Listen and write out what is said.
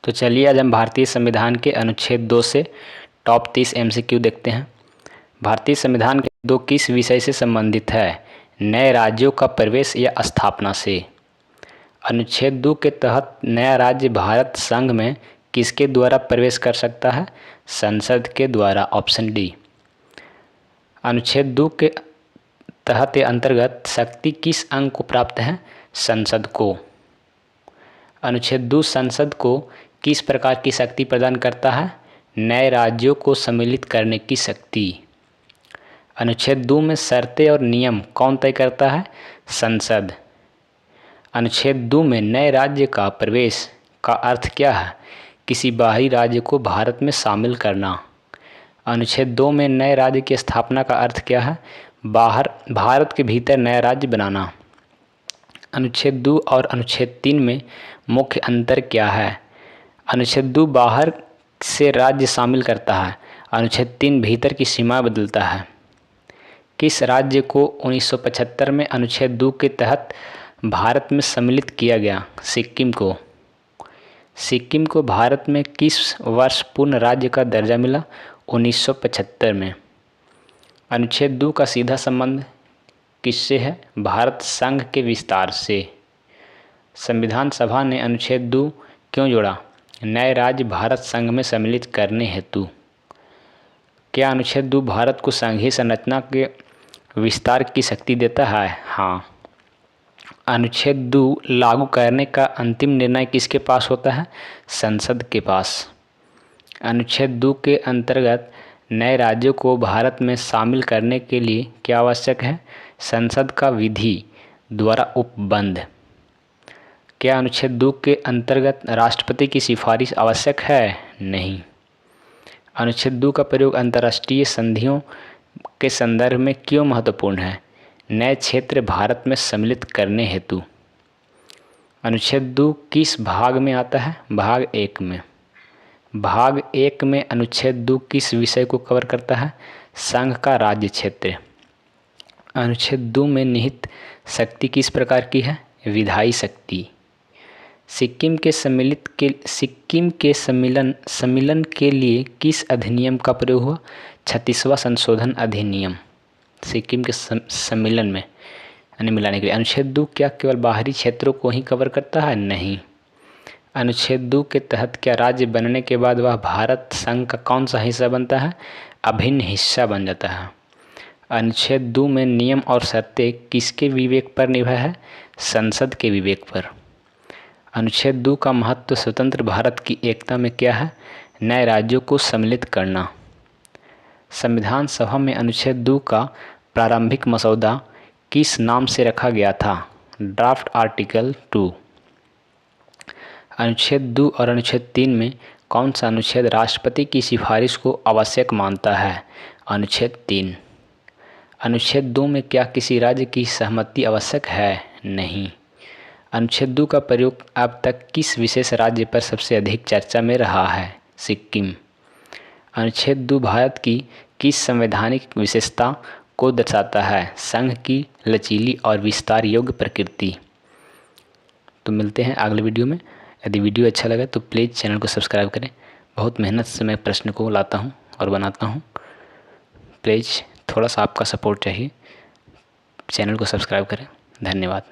तो चलिए आज हम भारतीय संविधान के अनुच्छेद 2 से टॉप 30 MCQ देखते हैं। भारतीय संविधान के 2 किस विषय से संबंधित है? नए राज्यों का प्रवेश या स्थापना से। अनुच्छेद 2 के तहत नया राज्य भारत संघ में किसके द्वारा प्रवेश कर सकता है? संसद के द्वारा, ऑप्शन डी। अनुच्छेद 2 के तहत अंतर्गत शक्ति किस अंग को प्राप्त है? संसद को। अनुच्छेद 2 संसद को किस प्रकार की शक्ति प्रदान करता है? नए राज्यों को सम्मिलित करने की शक्ति। अनुच्छेद 2 में शर्तें और नियम कौन तय करता है? संसद। अनुच्छेद 2 में नए राज्य का प्रवेश का अर्थ क्या है? किसी बाहरी राज्य को भारत में शामिल करना। अनुच्छेद 2 में नए राज्य की स्थापना का अर्थ क्या है? भारत के भीतर नया राज्य बनाना। अनुच्छेद 2 और अनुच्छेद 3 में मुख्य अंतर क्या है? अनुच्छेद 2 बाहर से राज्य शामिल करता है, अनुच्छेद 3 भीतर की सीमा बदलता है। किस राज्य को 1975 में अनुच्छेद 2 के तहत भारत में सम्मिलित किया गया? सिक्किम को। सिक्किम को भारत में किस वर्ष पूर्ण राज्य का दर्जा मिला? 1975 में। अनुच्छेद 2 का सीधा संबंध किससे है? भारत संघ के विस्तार से। संविधान सभा ने अनुच्छेद 2 क्यों जोड़ा? नए राज्य भारत संघ में सम्मिलित करने हेतु। क्या अनुच्छेद 2 भारत को संघीय संरचना के विस्तार की शक्ति देता है? हाँ। अनुच्छेद 2 लागू करने का अंतिम निर्णय किसके पास होता है? संसद के पास। अनुच्छेद 2 के अंतर्गत नए राज्यों को भारत में शामिल करने के लिए क्या आवश्यक है? संसद का विधि द्वारा उपबंध। क्या अनुच्छेद 2 के अंतर्गत राष्ट्रपति की सिफारिश आवश्यक है? नहीं। अनुच्छेद 2 का प्रयोग अंतर्राष्ट्रीय संधियों के संदर्भ में क्यों महत्वपूर्ण है? नए क्षेत्र भारत में सम्मिलित करने हेतु। अनुच्छेद 2 किस भाग में आता है? भाग 1 में। भाग 1 में अनुच्छेद 2 किस विषय को कवर करता है? संघ का राज्य क्षेत्र। अनुच्छेद 2 में निहित शक्ति किस प्रकार की है? विधायी शक्ति। सिक्किम के सम्मिलन के लिए किस अधिनियम का प्रयोग हुआ? 36वां संशोधन अधिनियम। सिक्किम के सम्मिलन में यानी मिलाने के लिए। अनुच्छेद 2 क्या केवल बाहरी क्षेत्रों को ही कवर करता है? नहीं। अनुच्छेद 2 के तहत क्या राज्य बनने के बाद वह भारत संघ का कौन सा हिस्सा बनता है? अभिन्न हिस्सा बन जाता है। अनुच्छेद 2 में नियम और शर्तें किसके विवेक पर निर्भर है? संसद के विवेक पर। अनुच्छेद 2 का महत्व स्वतंत्र भारत की एकता में क्या है? नए राज्यों को सम्मिलित करना। संविधान सभा में अनुच्छेद 2 का प्रारंभिक मसौदा किस नाम से रखा गया था? Draft article 2। अनुच्छेद 2 और अनुच्छेद 3 में कौन सा अनुच्छेद राष्ट्रपति की सिफारिश को आवश्यक मानता है? अनुच्छेद 3। अनुच्छेद 2 में क्या किसी राज्य की सहमति आवश्यक है? नहीं। अनुच्छेद 2 का प्रयोग अब तक किस विशेष राज्य पर सबसे अधिक चर्चा में रहा है? सिक्किम। अनुच्छेद 2 भारत की किस संवैधानिक विशेषता को दर्शाता है? संघ की लचीली और विस्तार योग्य प्रकृति। तो मिलते हैं अगले वीडियो में। यदि वीडियो अच्छा लगे तो प्लीज़ चैनल को सब्सक्राइब करें। बहुत मेहनत से मैं प्रश्न को लाता हूँ और बनाता हूँ। प्लीज़ थोड़ा सा आपका सपोर्ट चाहिए। चैनल को सब्सक्राइब करें। धन्यवाद।